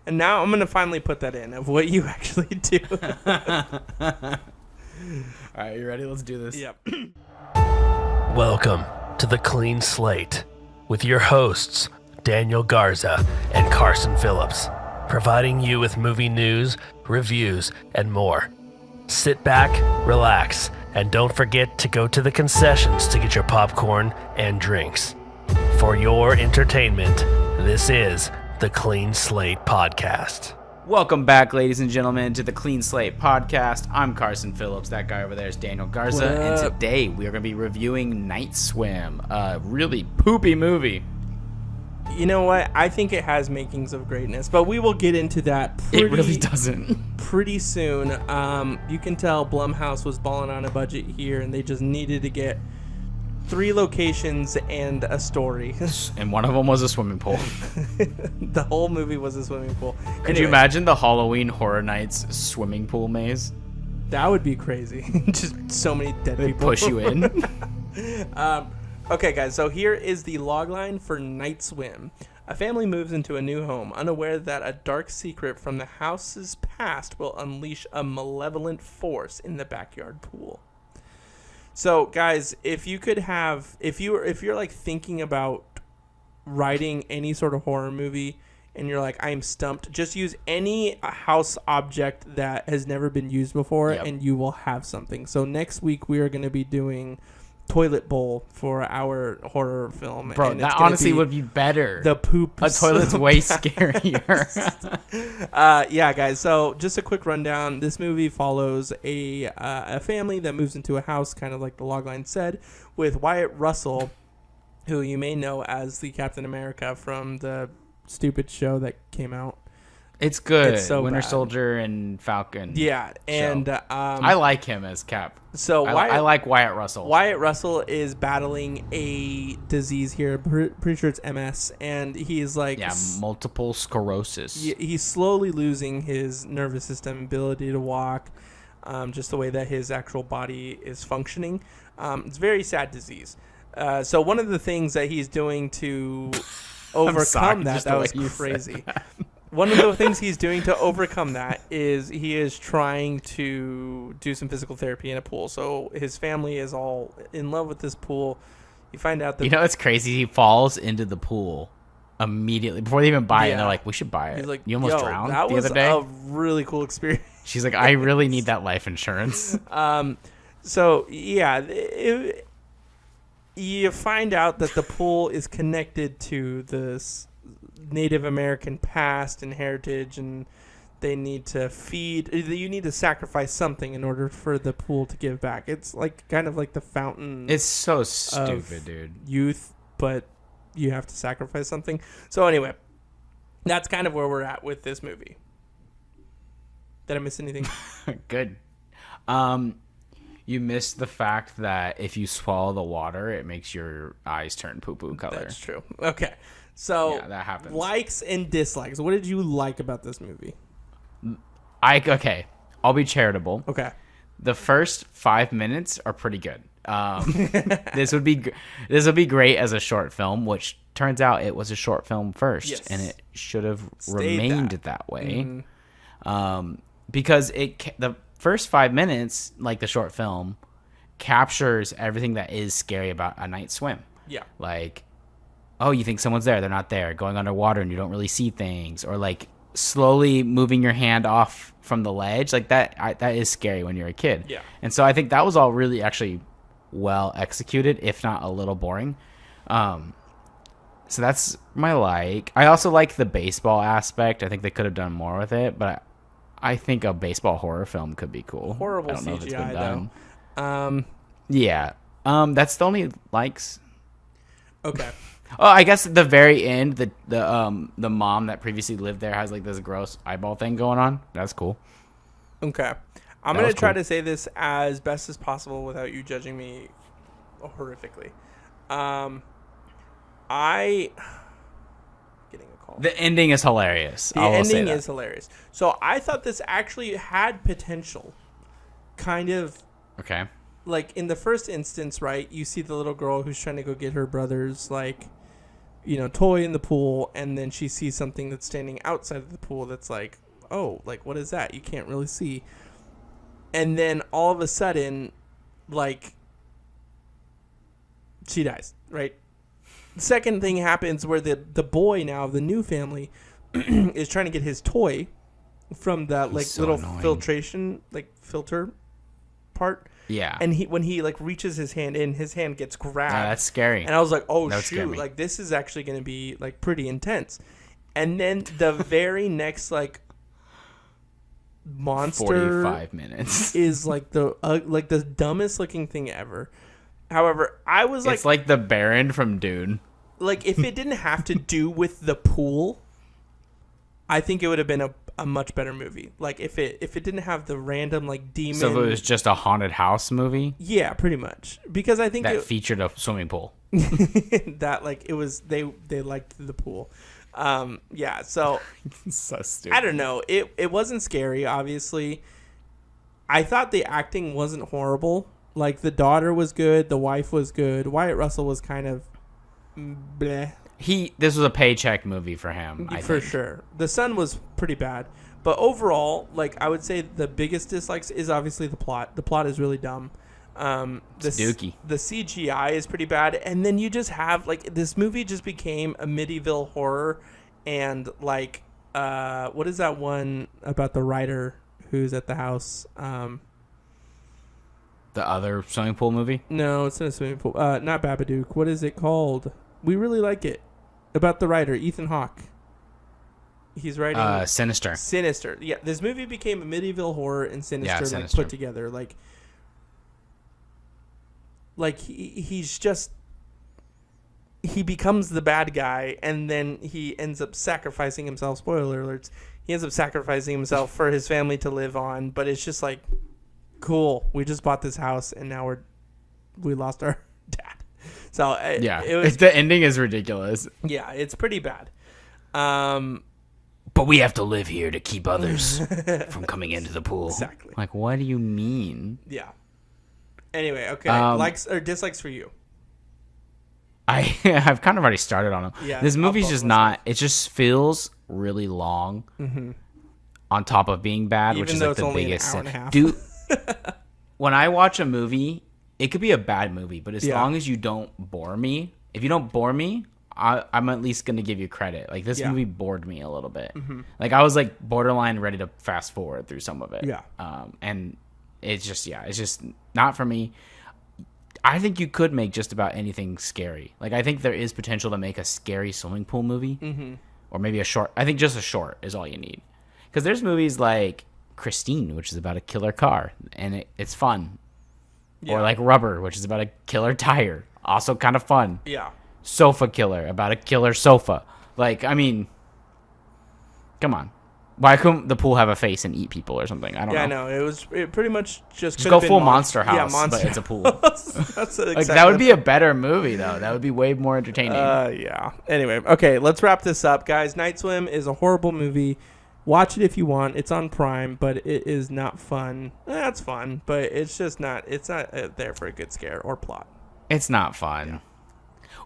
And now I'm going to finally put that in of what you actually do. All right, you ready? Let's do this. Yep. Welcome to the Clean Slate with your hosts, Daniel Garza and Carson Phillips, providing you with movie news, reviews, and more. Sit back, relax, and don't forget to go to the concessions to get your popcorn and drinks. For your entertainment, this is the Clean Slate Podcast. Welcome back, ladies and gentlemen, to the Clean Slate Podcast. I'm Carson Phillips. That guy over there is Daniel Garza. And today we are going to be reviewing Night Swim, a really poopy movie. You know what? I think it has makings of greatness, but we will get into that It really doesn't. pretty soon. You can tell Blumhouse was balling on a budget here, and they just needed to get 3 locations and a story. And one of them was a swimming pool. The whole movie was a swimming pool. Could you imagine the Halloween Horror Nights swimming pool maze? That would be crazy. Just so many dead They people. push you in. Okay, guys, so here is the logline for Night Swim. A family moves into a new home, unaware that a dark secret from the house's past will unleash a malevolent force in the backyard pool. So, guys, if you're like thinking about writing any sort of horror movie and you're like, I'm stumped, just use any house object that has never been used before, and you will have something. So next week we are going to be doing toilet bowl for our horror film. Bro, and that honestly would be better. The poop. A toilet's way scarier. Yeah, guys. So just a quick rundown. This movie follows a family that moves into a house, kind of like the logline said, with Wyatt Russell, who you may know as the Captain America from the stupid show that came out. It's good. It's so Winter bad. Soldier and Falcon. Yeah, and I like him as Cap. So I like Wyatt Russell. Wyatt Russell is battling a disease here. Pretty sure it's MS, and he's like multiple sclerosis. He's slowly losing his nervous system ability to walk, just the way that his actual body is functioning. It's a very sad disease. So one of the things that he's doing to overcome that was crazy. One of the things he's doing to overcome that is he is trying to do some physical therapy in a pool. So his family is all in love with this pool. You find out that... You know what's crazy? He falls into the pool immediately before they even buy it. And they're like, we should buy it. He's like, you almost drowned the other day? That was a really cool experience. She's like, I really need that life insurance. So, yeah, you find out that the pool is connected to this Native American past and heritage, and they need to you need to sacrifice something in order for the pool to give back. It's like kind of like the fountain. It's so stupid, dude. Youth, but you have to sacrifice something. So anyway, that's kind of where we're at with this movie. Did I miss anything? Good. You missed the fact that if you swallow the water, it makes your eyes turn poo-poo color. That's true. Okay. So, yeah, that happens. Likes and dislikes. What did you like about this movie? Okay, I'll be charitable. Okay. The first 5 minutes are pretty good. This would be great as a short film, which turns out it was a short film first, and it should have remained that way. Mm-hmm. Because the first 5 minutes, like the short film, captures everything that is scary about a night swim. Yeah. Like, oh, you think someone's there, they're not there. Going underwater and you don't really see things, or like slowly moving your hand off from the ledge, like that is scary when you're a kid. Yeah. And so I think that was all really actually well executed, if not a little boring. So that's my like. I also like the baseball aspect. I think they could have done more with it, but I think a baseball horror film could be cool. Horrible I don't know CGI if it's been done. though. Yeah. That's the only likes. Okay. Oh, I guess at the very end, the mom that previously lived there has like this gross eyeball thing going on. That's cool. Okay. I'm going to try to say this as best as possible without you judging me horrifically. Getting a call. The ending is hilarious. The ending is hilarious. So I thought this actually had potential. Kind of. Okay. Like in the first instance, right? You see the little girl who's trying to go get her brother's like toy in the pool, and then she sees something that's standing outside of the pool that's like, oh, like, what is that? You can't really see. And then all of a sudden, like, she dies, right? The second thing happens where the boy now of the new family is trying to get his toy from that like little filtration, like filter part. Yeah. And when he like reaches his hand in, his hand gets grabbed. Yeah, that's scary. And I was like, oh shoot, like this is actually going to be like pretty intense. And then the very next like monster 45 minutes is like the dumbest looking thing ever. However, I was like, it's like the Baron from Dune. Like, if it didn't have to do with the pool, I think it would have been a much better movie. Like, if it didn't have the random like demon. So if it was just a haunted house movie. Yeah, pretty much. Because I think that featured a swimming pool. that like it was they liked the pool. Yeah. So so stupid. I don't know. It wasn't scary. Obviously, I thought the acting wasn't horrible. Like, the daughter was good. The wife was good. Wyatt Russell was kind of bleh. This was a paycheck movie for him, I for think. sure. The son was pretty bad. But overall, like, I would say the biggest dislikes is obviously the plot. The plot is really dumb. It's dookie. The CGI is pretty bad. And then you just have, like, this movie just became a medieval horror. And, like, what is that one about the writer who's at the house? The other swimming pool movie? No, it's not a swimming pool. Not Babadook. What is it called? We really like it. About the writer, Ethan Hawke. He's writing... Sinister. Sinister. Yeah, this movie became a medieval horror and Sinister, Sinister. Like, put together. Like he's just... He becomes the bad guy, and then he ends up sacrificing himself. Spoiler alerts. He ends up sacrificing himself for his family to live on, but it's just like... Cool. We just bought this house, and now we lost our dad. So the ending is ridiculous. Yeah, it's pretty bad. But we have to live here to keep others from coming into the pool. Exactly. Like, what do you mean? Yeah. Anyway, okay. Likes or dislikes for you? I've kind of already started on them. Yeah, this movie's just not. It just feels really long. Mm-hmm. On top of being bad, which is like the biggest sin. Dude. When I watch a movie, it could be a bad movie, but as long as you don't bore me, if you don't bore me, I'm at least going to give you credit. Like, this movie bored me a little bit. Mm-hmm. Like, I was like borderline ready to fast forward through some of it. Yeah. And it's just not for me. I think you could make just about anything scary. Like, I think there is potential to make a scary swimming pool movie, or maybe a short. I think just a short is all you need, because there's movies like Christine, which is about a killer car, and it's fun. Or like Rubber, which is about a killer tire, also kind of fun. Yeah. Sofa Killer, about a killer sofa. Like, I mean, come on. Why couldn't the pool have a face and eat people or something? I don't know. Yeah, no, it pretty much just go full Monster House, but it's a pool. That's exactly like, that would be a better movie, though. That would be way more entertaining. Yeah. Anyway, okay, let's wrap this up, guys. Night Swim is a horrible movie. Watch it if you want. It's on Prime, but it is not fun. It's fun, but it's just not. It's not there for a good scare or plot. It's not fun.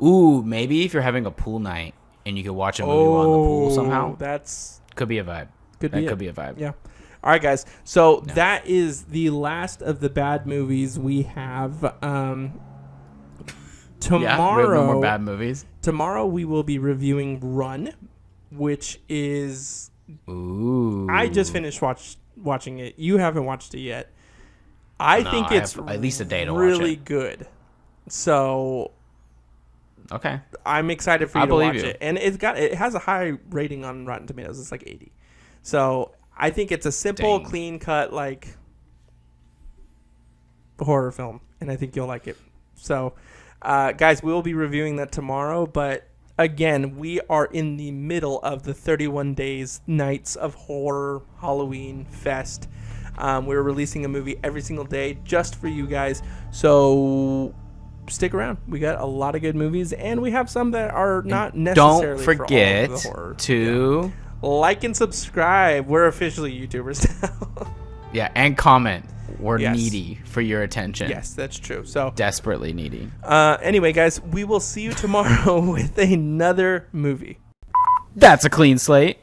Yeah. Ooh, maybe if you're having a pool night and you could watch a movie while in the pool somehow. That's could be a vibe. Could be a vibe. Yeah. All right, guys. So that is the last of the bad movies we have. Tomorrow, no more bad movies. Tomorrow we will be reviewing Run, which is. Ooh. I just finished watching it. You haven't watched it yet. I think it's at least a day to really watch it. Good. So okay, I'm excited for you to watch it. And it has a high rating on Rotten Tomatoes. It's like 80. So I think it's a simple, clean cut, like, horror film, and I think you'll like it. So guys, we will be reviewing that tomorrow, but again, we are in the middle of the 31 days Nights of Horror Halloween Fest. We're releasing a movie every single day just for you guys. So stick around. We got a lot of good movies, and we have some that are not necessarily don't forget for all of the horror. To like and subscribe. We're officially YouTubers now. Yeah, and comment. we're needy for your attention. Yes, that's true. So desperately needy. Anyway, guys, we will see you tomorrow with another movie. That's a clean slate.